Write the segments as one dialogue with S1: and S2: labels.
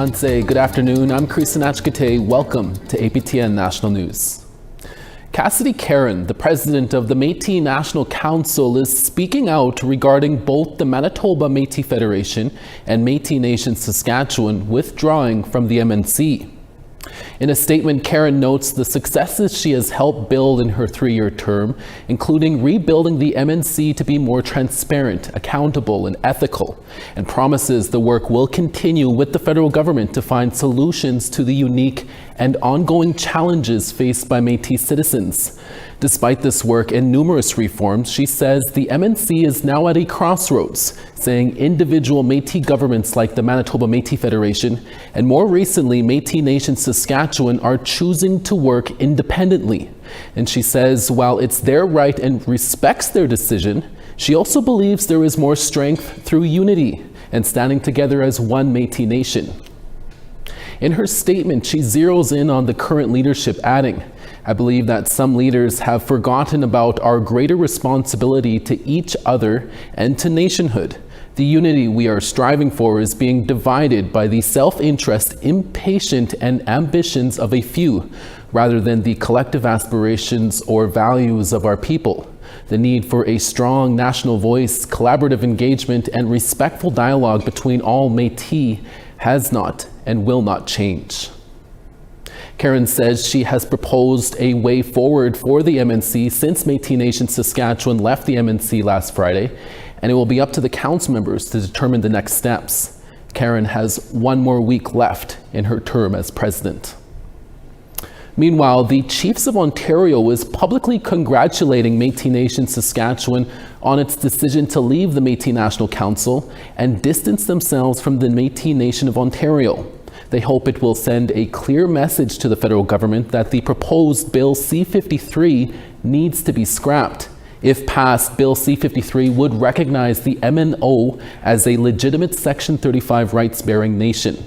S1: Hanse, good afternoon. I'm Krisan Achkate. Welcome to APTN National News. Cassidy Caron, the president of the Métis National Council, is speaking out regarding both the Manitoba Métis Federation and Métis Nation Saskatchewan withdrawing from the MNC. In a statement, Caron notes the successes she has helped build in her 3-year term, including rebuilding the MNC to be more transparent, accountable, and ethical, and promises the work will continue with the federal government to find solutions to the unique and ongoing challenges faced by Métis citizens. Despite this work and numerous reforms, she says the MNC is now at a crossroads, saying individual Métis governments like the Manitoba Métis Federation and more recently Métis Nation Saskatchewan are choosing to work independently. And she says while it's their right and respects their decision, she also believes there is more strength through unity and standing together as one Métis nation. In her statement, she zeroes in on the current leadership, adding, "I believe that some leaders have forgotten about our greater responsibility to each other and to nationhood. The unity we are striving for is being divided by the self-interest, impatient, and ambitions of a few, rather than the collective aspirations or values of our people. The need for a strong national voice, collaborative engagement, and respectful dialogue between all Métis has not and will not change." Caron says she has proposed a way forward for the MNC since Métis Nation Saskatchewan left the MNC last Friday, and it will be up to the council members to determine the next steps. Caron has 1 more week left in her term as president. Meanwhile, the Chiefs of Ontario is publicly congratulating Métis Nation Saskatchewan on its decision to leave the Métis National Council and distance themselves from the Métis Nation of Ontario. They hope it will send a clear message to the federal government that the proposed Bill C-53 needs to be scrapped. If passed, Bill C-53 would recognize the MNO as a legitimate Section 35 rights-bearing nation.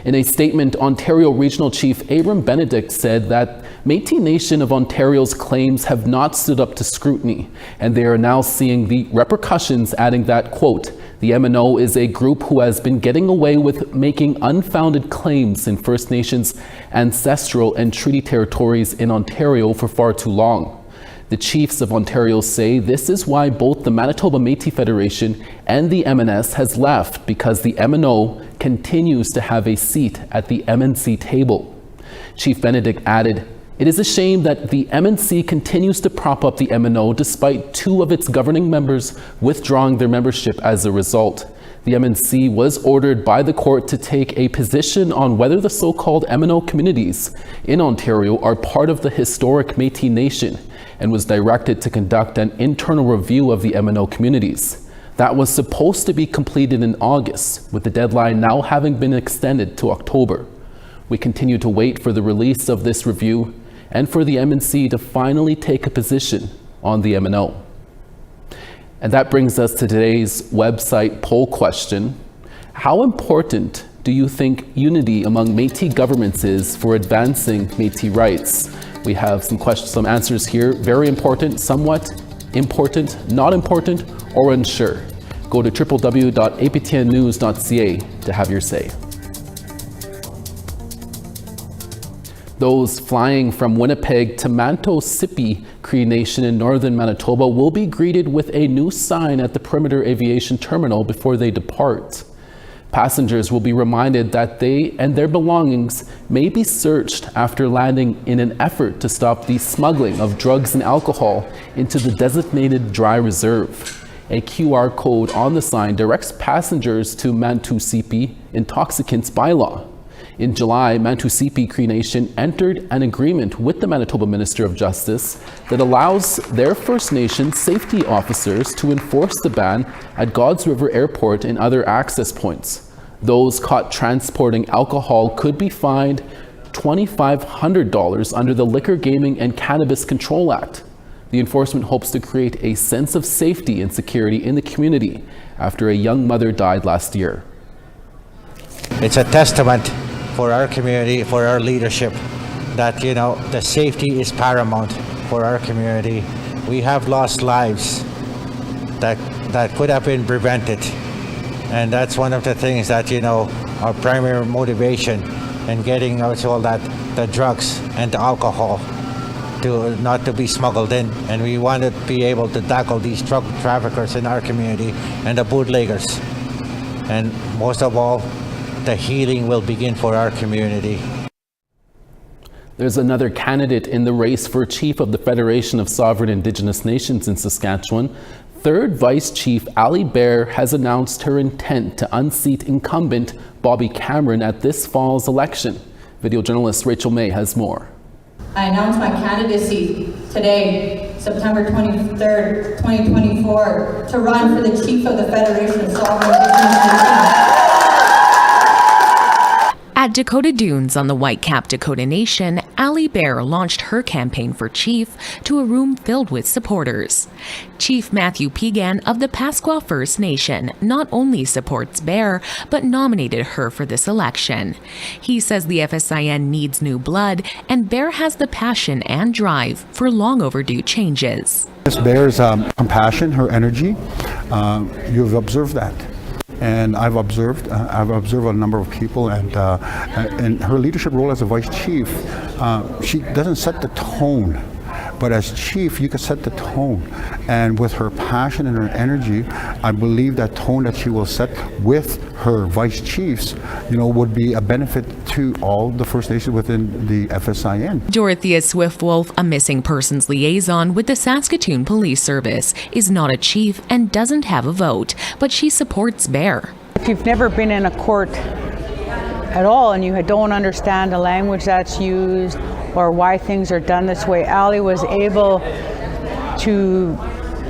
S1: In a statement, Ontario Regional Chief Abram Benedict said that Métis Nation of Ontario's claims have not stood up to scrutiny, and they are now seeing the repercussions, adding that, quote, "The MNO is a group who has been getting away with making unfounded claims in First Nations, ancestral, and treaty territories in Ontario for far too long." The Chiefs of Ontario say this is why both the Manitoba Métis Federation and the MNS has left, because the MNO continues to have a seat at the MNC table. Chief Benedict added, "It is a shame that the MNC continues to prop up the MNO despite 2 of its governing members withdrawing their membership as a result. The MNC was ordered by the court to take a position on whether the so-called MNO communities in Ontario are part of the historic Métis Nation, and was directed to conduct an internal review of the MNO communities. That was supposed to be completed in August, with the deadline now having been extended to October. We continue to wait for the release of this review and for the MNC to finally take a position on the MNO." And that brings us to today's website poll question. How important do you think unity among Métis governments is for advancing Métis rights? We have some answers here. Very important, somewhat, important, not important, or unsure. Go to www.aptnnews.ca to have your say. Those flying from Winnipeg to Manito-Sipi Cree Nation in northern Manitoba will be greeted with a new sign at the Perimeter Aviation Terminal before they depart. Passengers will be reminded that they and their belongings may be searched after landing in an effort to stop the smuggling of drugs and alcohol into the designated dry reserve. A QR code on the sign directs passengers to Manito-Sipi Intoxicants Bylaw. In July, Manito-Sipi Cree Nation entered an agreement with the Manitoba Minister of Justice that allows their First Nation safety officers to enforce the ban at God's River Airport and other access points. Those caught transporting alcohol could be fined $2,500 under the Liquor, Gaming, and Cannabis Control Act. The enforcement hopes to create a sense of safety and security in the community after a young mother died last year.
S2: It's a testament for our community, for our leadership, that, the safety is paramount for our community. We have lost lives that could have been prevented. And that's one of the things that, our primary motivation in getting out all that the drugs and the alcohol to not to be smuggled in, and we want to be able to tackle these drug traffickers in our community and the bootleggers. And most of all, the healing will begin for our community.
S1: There's another candidate in the race for chief of the Federation of Sovereign Indigenous Nations in Saskatchewan. Third Vice Chief Ali Bear has announced her intent to unseat incumbent Bobby Cameron at this fall's election. Video journalist Rachel May has more.
S3: I announce my candidacy today, September 23rd, 2024, to run for the Chief of the Federation of Sovereign Indigenous Nations.
S4: At Dakota Dunes on the Whitecap Dakota Nation, Ali Bear launched her campaign for chief to a room filled with supporters. Chief Matthew Pegan of the Pasqua First Nation not only supports Bear, but nominated her for this election. He says the FSIN needs new blood, and Bear has the passion and drive for long overdue changes.
S5: Ms. Bear's compassion, her energy, you've observed that. And I've observed a number of people, and in her leadership role as a vice chief, she doesn't set the tone, but as chief, you can set the tone. And with her passion and her energy, I believe that tone that she will set with her vice chiefs, would be a benefit to all the First Nations within the FSIN.
S4: Dorothea Swift-Wolf, a missing persons liaison with the Saskatoon Police Service, is not a chief and doesn't have a vote, but she supports Bear.
S6: If you've never been in a court at all and you don't understand the language that's used or why things are done this way, Ali was able to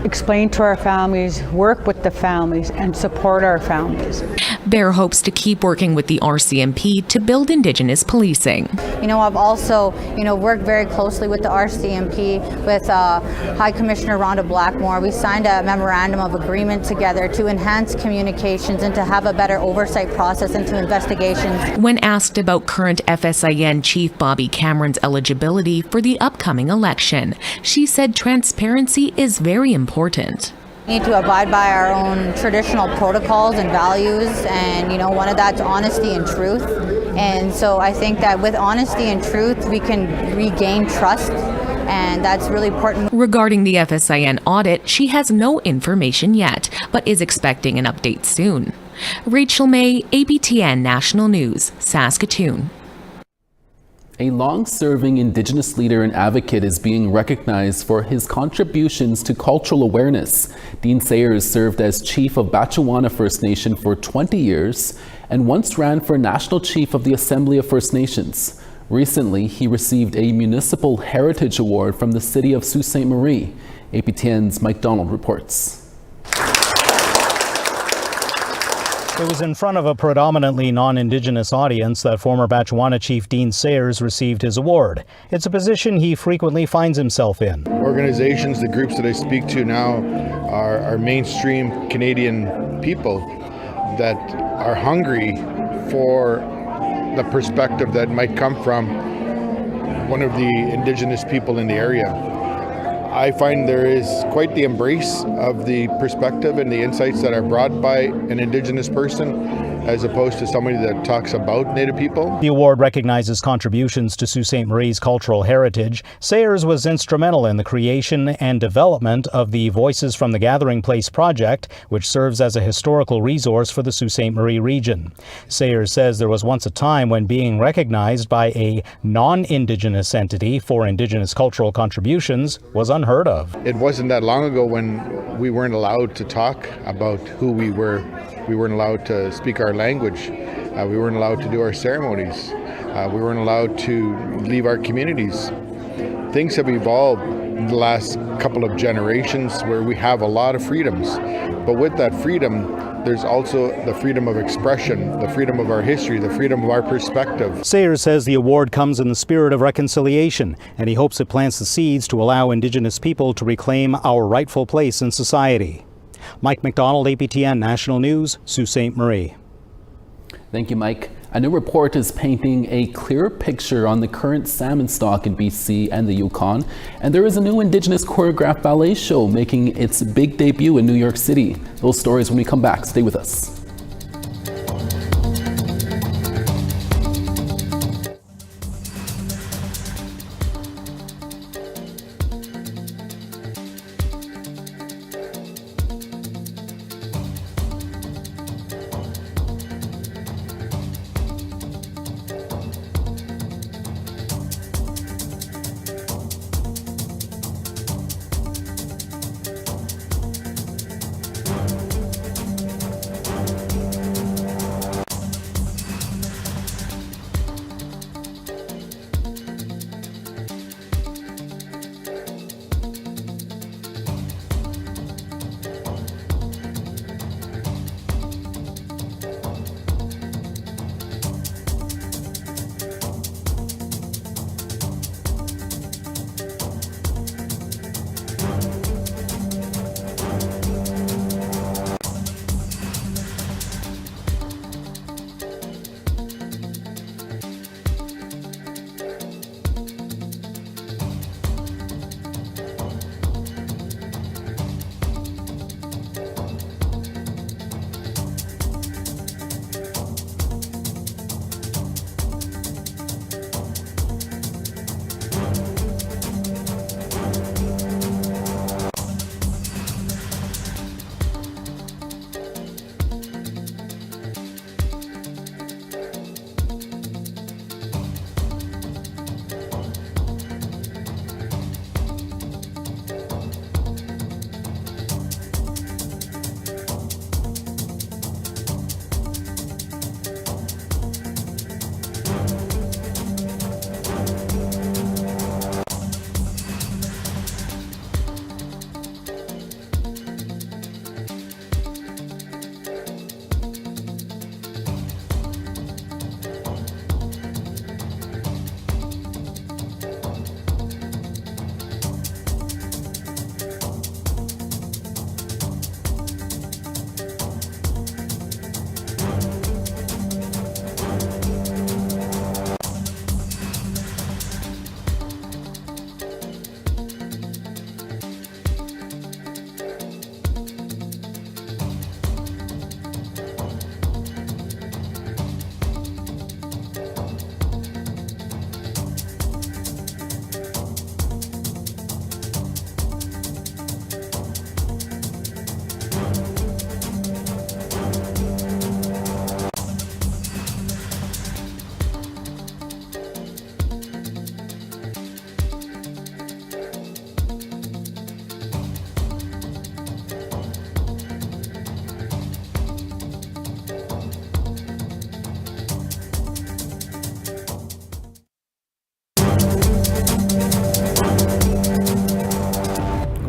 S6: explain to our families, work with the families, and support our families.
S4: Bear hopes to keep working with the RCMP to build Indigenous policing.
S7: I've also, worked very closely with the RCMP, with High Commissioner Rhonda Blackmore. We signed a memorandum of agreement together to enhance communications and to have a better oversight process into investigations.
S4: When asked about current FSIN Chief Bobby Cameron's eligibility for the upcoming election, she said transparency is very important.
S7: We need to abide by our own traditional protocols and values, and one of that's honesty and truth. And so I think that with honesty and truth, we can regain trust, and that's really important.
S4: Regarding the FSIN audit, she has no information yet, but is expecting an update soon. Rachel May, APTN National News, Saskatoon.
S1: A long-serving Indigenous leader and advocate is being recognized for his contributions to cultural awareness. Dean Sayers served as Chief of Batchewana First Nation for 20 years and once ran for National Chief of the Assembly of First Nations. Recently, he received a Municipal Heritage Award from the City of Sault Ste. Marie. APTN's Mike Donald reports.
S8: It was in front of a predominantly non-Indigenous audience that former Batchewana Chief Dean Sayers received his award. It's a position he frequently finds himself in.
S9: Organizations, the groups that I speak to now are mainstream Canadian people that are hungry for the perspective that might come from one of the Indigenous people in the area. I find there is quite the embrace of the perspective and the insights that are brought by an Indigenous person, as opposed to somebody that talks about Native people.
S8: The award recognizes contributions to Sault Ste. Marie's cultural heritage. Sayers was instrumental in the creation and development of the Voices from the Gathering Place project, which serves as a historical resource for the Sault Ste. Marie region. Sayers says there was once a time when being recognized by a non-Indigenous entity for Indigenous cultural contributions was unheard of.
S9: It wasn't that long ago when we weren't allowed to talk about who we were. We weren't allowed to speak our language. We weren't allowed to do our ceremonies. We weren't allowed to leave our communities. Things have evolved in the last couple of generations where we have a lot of freedoms. But with that freedom, there's also the freedom of expression, the freedom of our history, the freedom of our perspective.
S8: Sayers says the award comes in the spirit of reconciliation, and he hopes it plants the seeds to allow Indigenous people to reclaim our rightful place in society. Mike McDonald, APTN National News, Sault Ste. Marie.
S1: Thank you, Mike. A new report is painting a clearer picture on the current salmon stock in BC and the Yukon. And there is a new Indigenous choreographed ballet show making its big debut in New York City. Those stories when we come back. Stay with us.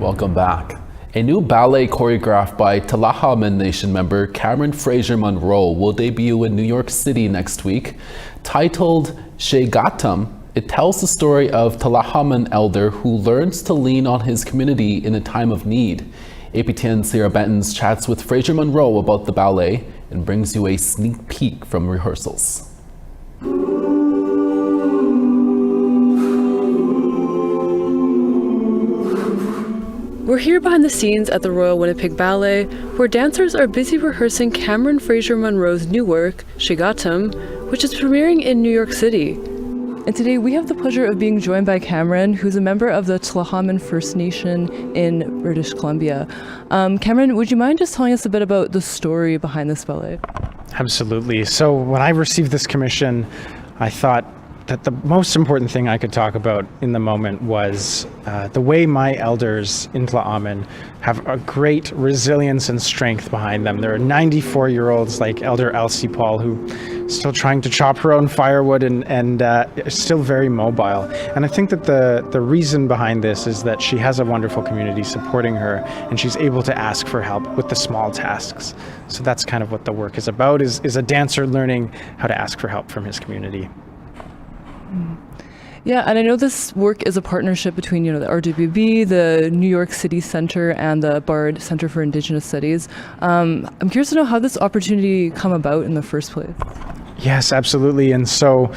S1: Welcome back. A new ballet choreographed by Tla'amin Nation member Caron Fraser Monroe will debut in New York City next week. Titled Shegatum, it tells the story of Tla'amin elder who learns to lean on his community in a time of need. APTN Sarah Bentons chats with Fraser Monroe about the ballet and brings you a sneak peek from rehearsals.
S10: We're here behind the scenes at the Royal Winnipeg Ballet, where dancers are busy rehearsing Caron Fraser Monroe's new work, Shegatum, which is premiering in New York City. And today we have the pleasure of being joined by Caron, who's a member of the Tla'amin First Nation in British Columbia. Caron, would you mind just telling us a bit about the story behind this ballet?
S11: Absolutely. So when I received this commission, I thought that the most important thing I could talk about in the moment was the way my elders in Tla'amin have a great resilience and strength behind them. There are 94-year-olds like Elder Elsie Paul who is still trying to chop her own firewood and is still very mobile. And I think that the reason behind this is that she has a wonderful community supporting her, and she's able to ask for help with the small tasks. So that's kind of what the work is about, is a dancer learning how to ask for help from his community.
S10: Yeah, and I know this work is a partnership between, the RWB, the New York City Center, and the Bard Center for Indigenous Studies. I'm curious to know how this opportunity come about in the first place.
S11: Yes, absolutely. And so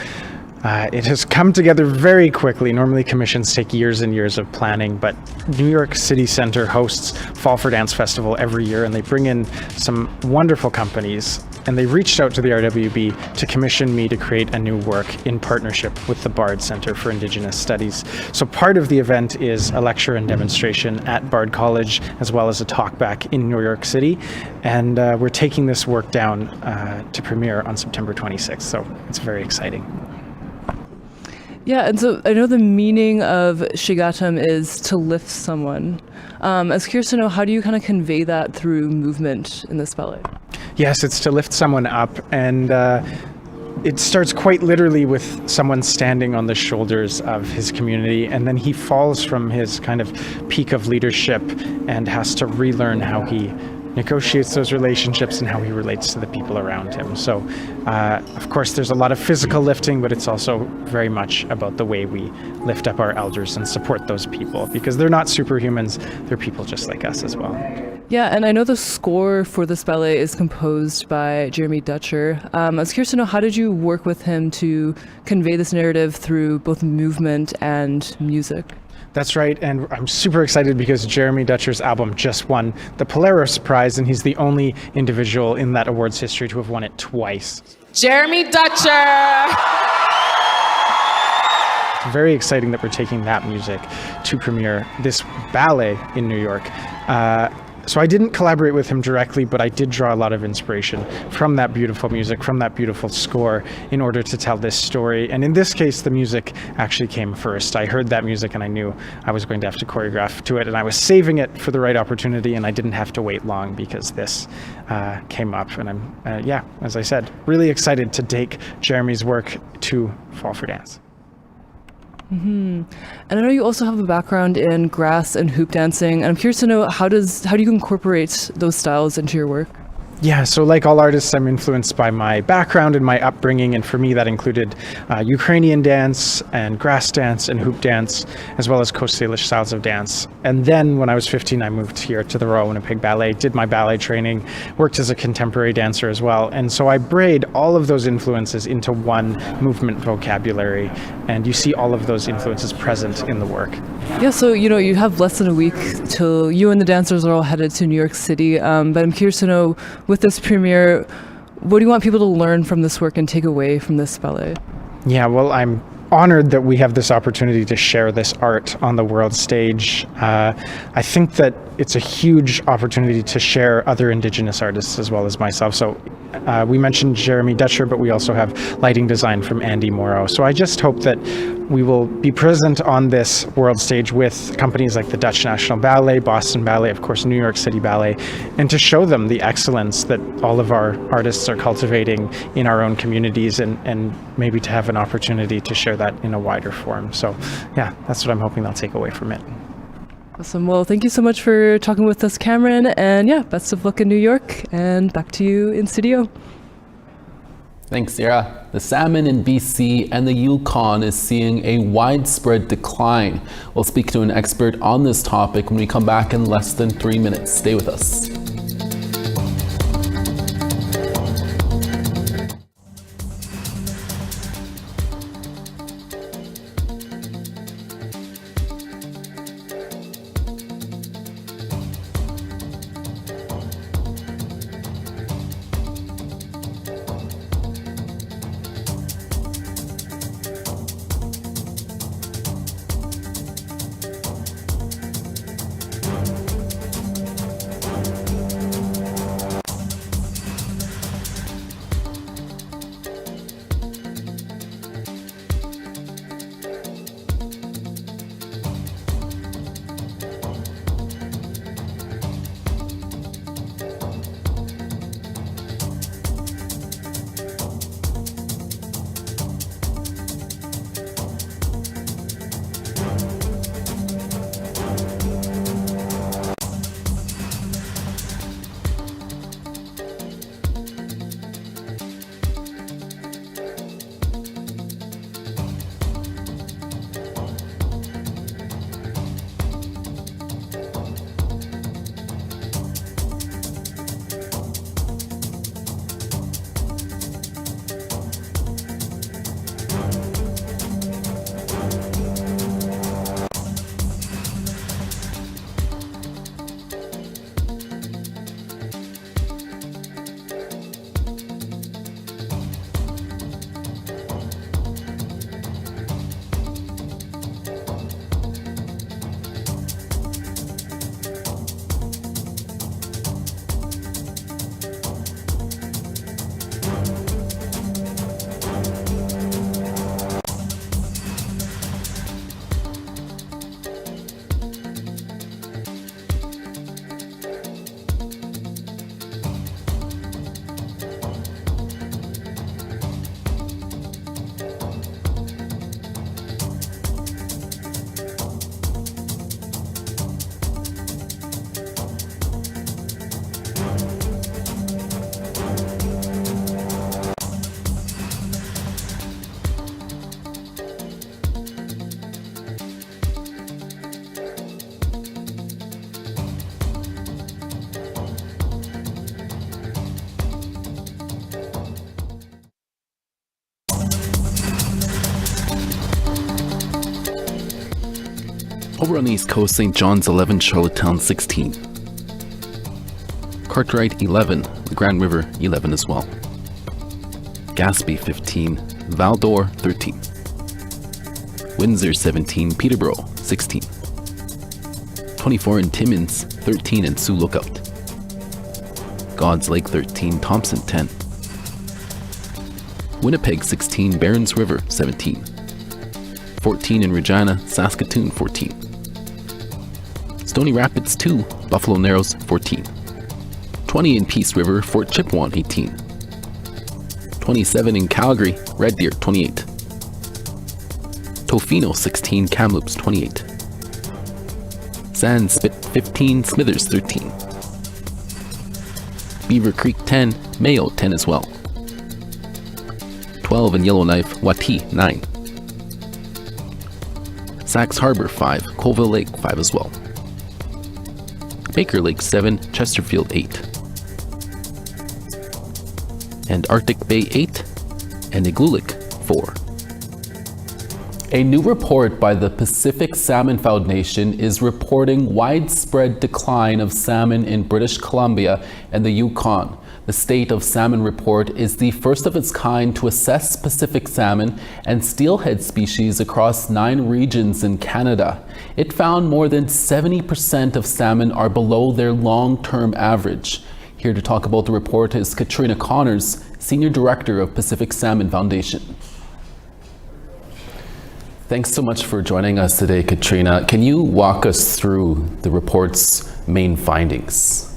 S11: it has come together very quickly. Normally commissions take years and years of planning, but New York City Center hosts Fall for Dance Festival every year, and they bring in some wonderful companies. And they reached out to the RWB to commission me to create a new work in partnership with the Bard Center for Indigenous Studies. So part of the event is a lecture and demonstration at Bard College, as well as a talkback in New York City. And we're taking this work down to premiere on September 26th. So it's very exciting.
S10: Yeah, and so I know the meaning of Shegatum is to lift someone. I was curious to know, how do you kind of convey that through movement in this ballet?
S11: Yes, it's to lift someone up, and it starts quite literally with someone standing on the shoulders of his community, and then he falls from his kind of peak of leadership and has to relearn how he negotiates those relationships and how he relates to the people around him. So, of course, there's a lot of physical lifting, but it's also very much about the way we lift up our elders and support those people, because they're not superhumans, they're people just like us as well.
S10: Yeah, and I know the score for this ballet is composed by Jeremy Dutcher. I was curious to know, how did you work with him to convey this narrative through both movement and music?
S11: That's right, and I'm super excited because Jeremy Dutcher's album just won the Polaris Prize, and he's the only individual in that awards history to have won it twice.
S12: Jeremy Dutcher!
S11: It's very exciting that we're taking that music to premiere this ballet in New York. So I didn't collaborate with him directly, but I did draw a lot of inspiration from that beautiful music, from that beautiful score, in order to tell this story. And in this case, the music actually came first. I heard that music and I knew I was going to have to choreograph to it, and I was saving it for the right opportunity, and I didn't have to wait long because this came up. And I'm, as I said, really excited to take Jeremy's work to Fall for Dance.
S10: Mm-hmm. And I know you also have a background in grass and hoop dancing, and I'm curious to know, how do you incorporate those styles into your work?
S11: Yeah, so like all artists, I'm influenced by my background and my upbringing, and for me that included Ukrainian dance and grass dance and hoop dance, as well as Coast Salish styles of dance. And then when I was 15, I moved here to the Royal Winnipeg Ballet, did my ballet training, worked as a contemporary dancer as well. And so I braid all of those influences into one movement vocabulary, and you see all of those influences present in the work.
S10: Yeah, so you have less than a week till you and the dancers are all headed to New York City, but I'm curious to know, with this premiere, what do you want people to learn from this work and take away from this ballet?
S11: Yeah, well, I'm honored that we have this opportunity to share this art on the world stage. I think that it's a huge opportunity to share other Indigenous artists as well as myself. So we mentioned Jeremy Dutcher, but we also have lighting design from Andy Morrow. So I just hope that we will be present on this world stage with companies like the Dutch National Ballet, Boston Ballet, of course, New York City Ballet, and to show them the excellence that all of our artists are cultivating in our own communities, and maybe to have an opportunity to share that in a wider form. So yeah, that's what I'm hoping they'll take away from it.
S10: Awesome. Well, thank you so much for talking with us, Cameron. And yeah, best of luck in New York. And back to you in studio.
S1: Thanks, Sarah. The salmon in BC and the Yukon is seeing a widespread decline. We'll speak to an expert on this topic when we come back in less than 3 minutes. Stay with us. Over on the East Coast, St. John's 11, Charlottetown 16. Cartwright 11, the Grand River 11 as well. Gaspé 15, Val-d'Or 13. Windsor 17, Peterborough 16. 24 in Timmins, 13 in Sioux Lookout. God's Lake 13, Thompson 10. Winnipeg 16, Barons River 17. 14 in Regina, Saskatoon 14. Stony Rapids 2, Buffalo Narrows 14. 20 in Peace River, Fort Chipewyan 18. 27 in Calgary, Red Deer 28. Tofino 16, Kamloops 28. Sandspit 15, Smithers 13. Beaver Creek 10, Mayo 10 as well. 12 in Yellowknife, Wati 9. Sax Harbor 5, Colville Lake 5 as well. Baker Lake 7, Chesterfield 8. And Arctic Bay 8, and Igloolik 4. A new report by the Pacific Salmon Foundation is reporting widespread decline of salmon in British Columbia and the Yukon. The State of Salmon Report is the first of its kind to assess Pacific salmon and steelhead species across 9 regions in Canada. It found more than 70% of salmon are below their long-term average. Here to talk about the report is Katrina Connors, Senior Director of Pacific Salmon Foundation. Thanks so much for joining us today, Katrina. Can you walk us through the report's main findings?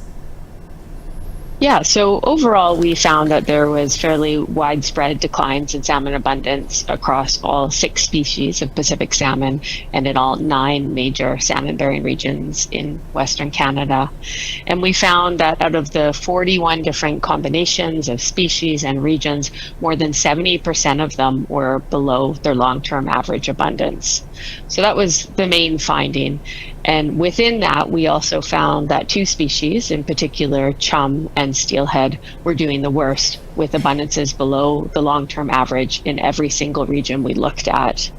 S13: Yeah, so overall, we found that there was fairly widespread declines in salmon abundance across all 6 species of Pacific salmon and in all 9 major salmon-bearing regions in Western Canada. And we found that out of the 41 different combinations of species and regions, more than 70% of them were below their long-term average abundance. So that was the main finding. And within that, we also found that 2 species, in particular chum and steelhead, were doing the worst, with abundances below the long-term average in every single region we looked at.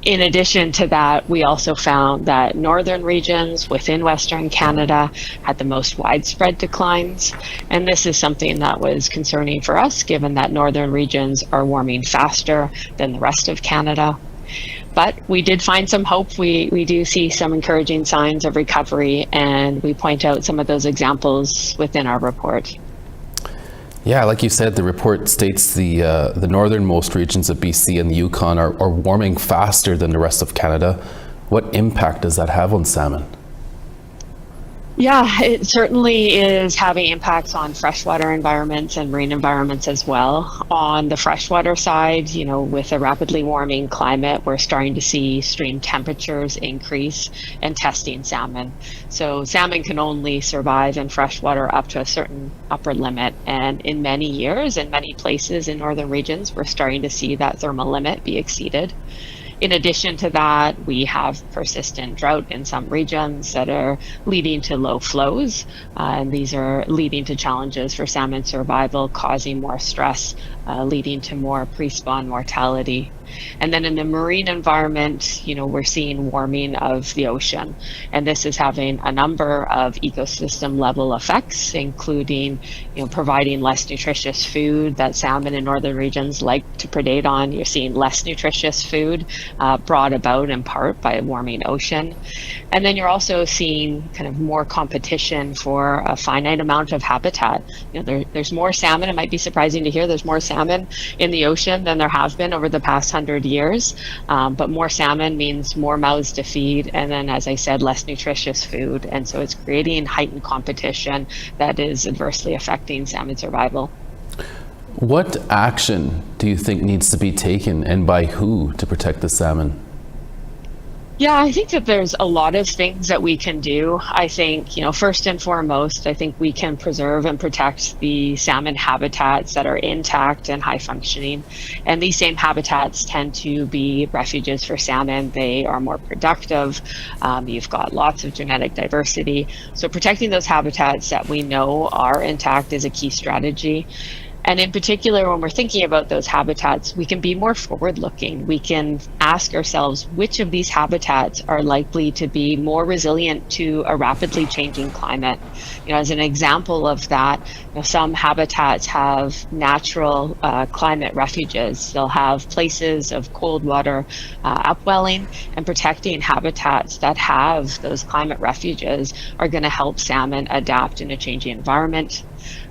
S13: In addition to that, we also found that northern regions within Western Canada had the most widespread declines. And this is something that was concerning for us, given that northern regions are warming faster than the rest of Canada. But we did find some hope. We do see some encouraging signs of recovery, and we point out some of those examples within our report.
S1: Yeah, like you said, the report states the northernmost regions of BC and the Yukon are warming faster than the rest of Canada. What impact does that have on salmon?
S13: Yeah, it certainly is having impacts on freshwater environments and marine environments as well. On the freshwater side, with a rapidly warming climate, we're starting to see stream temperatures increase and testing salmon. So salmon can only survive in freshwater up to a certain upper limit. And in many years, in many places in northern regions, we're starting to see that thermal limit be exceeded. In addition to that, we have persistent drought in some regions that are leading to low flows, and these are leading to challenges for salmon survival, causing more stress, leading to more pre-spawn mortality. And then in the marine environment, we're seeing warming of the ocean, and this is having a number of ecosystem level effects, including providing less nutritious food that salmon in northern regions like to predate on. You're seeing less nutritious food brought about in part by a warming ocean. And then you're also seeing kind of more competition for a finite amount of habitat. There's more salmon. It might be surprising to hear there's more salmon in the ocean than there have been over the past 100 years. But more salmon means more mouths to feed. And then, as I said, less nutritious food. And so it's creating heightened competition that is adversely affecting salmon survival.
S1: What action do you think needs to be taken, and by who, to protect the salmon?
S13: Yeah, I think that there's a lot of things that we can do. I think, first and foremost, I think we can preserve and protect the salmon habitats that are intact and high functioning. And these same habitats tend to be refuges for salmon. They are more productive. You've got lots of genetic diversity. So protecting those habitats that we know are intact is a key strategy. And in particular, when we're thinking about those habitats, we can be more forward-looking. We can ask ourselves which of these habitats are likely to be more resilient to a rapidly changing climate. As an example of that, some habitats have natural climate refuges. They'll have places of cold water upwelling, and protecting habitats that have those climate refuges are going to help salmon adapt in a changing environment.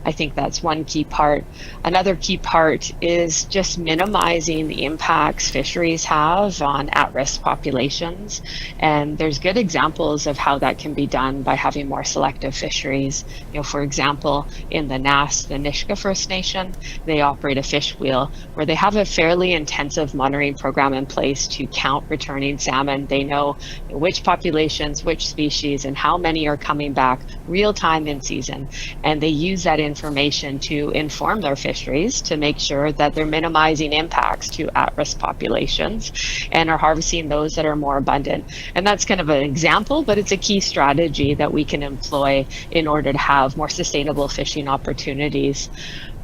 S13: I think that's one key part. Another key part is just minimizing the impacts fisheries have on at-risk populations. And there's good examples of how that can be done by having more selective fisheries. For example, in the Nass, the Nisga'a First Nation, they operate a fish wheel where they have a fairly intensive monitoring program in place to count returning salmon. They know which populations, which species, and how many are coming back real time in season. And they use that information to inform their fisheries to make sure that they're minimizing impacts to at-risk populations and are harvesting those that are more abundant. And that's kind of an example, but it's a key strategy that we can employ in order to have more sustainable fishing opportunities.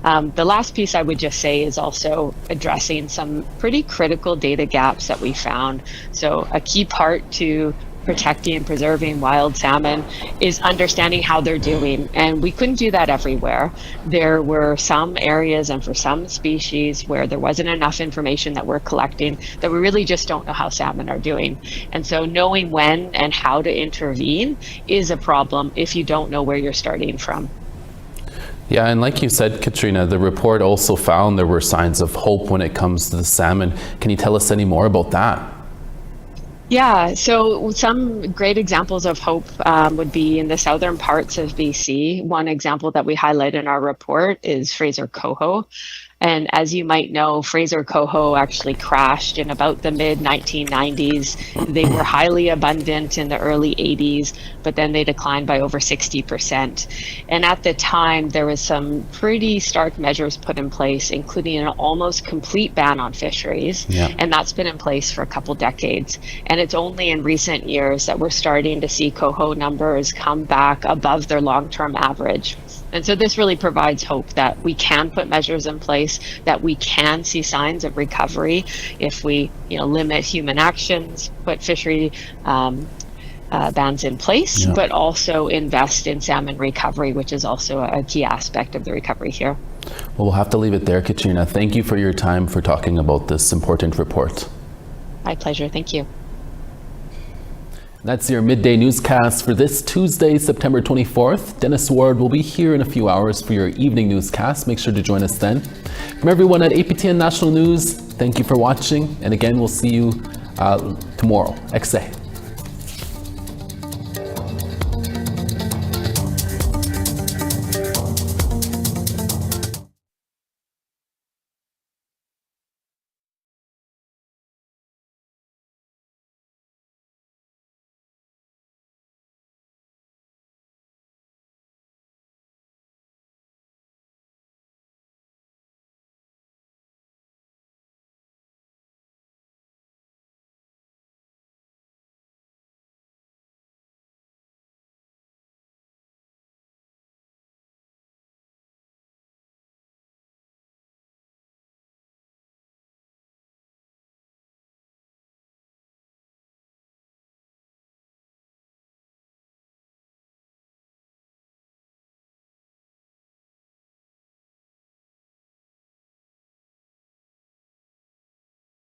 S13: The last piece I would just say is also addressing some pretty critical data gaps that we found. So a key part to protecting and preserving wild salmon is understanding how they're doing. And we couldn't do that everywhere. There were some areas and for some species where there wasn't enough information that we're collecting that we really just don't know how salmon are doing. And so knowing when and how to intervene is a problem if you don't know where you're starting from.
S1: Yeah, and like you said, Katrina, the report also found there were signs of hope when it comes to the salmon. Can you tell us any more about that?
S13: Yeah, so some great examples of hope would be in the southern parts of BC. One example that we highlight in our report is Fraser Coho. And as you might know, Fraser Coho actually crashed in about the mid 1990s. They were highly abundant in the early 80s, but then they declined by over 60%. And at the time, there was some pretty stark measures put in place, including an almost complete ban on fisheries.
S1: Yeah.
S13: And that's been in place for a couple decades. And it's only in recent years that we're starting to see coho numbers come back above their long-term average. And so this really provides hope that we can put measures in place, that we can see signs of recovery if we, limit human actions, put fishery bans in place, but also invest in salmon recovery, which is also a key aspect of the recovery here.
S1: Well, we'll have to leave it there, Katrina. Thank you for your time for talking about this important report.
S13: My pleasure. Thank you.
S1: That's your midday newscast for this Tuesday, September 24th. Dennis Ward will be here in a few hours for your evening newscast. Make sure to join us then. From everyone at APTN National News, thank you for watching. And again, we'll see you tomorrow. Exe.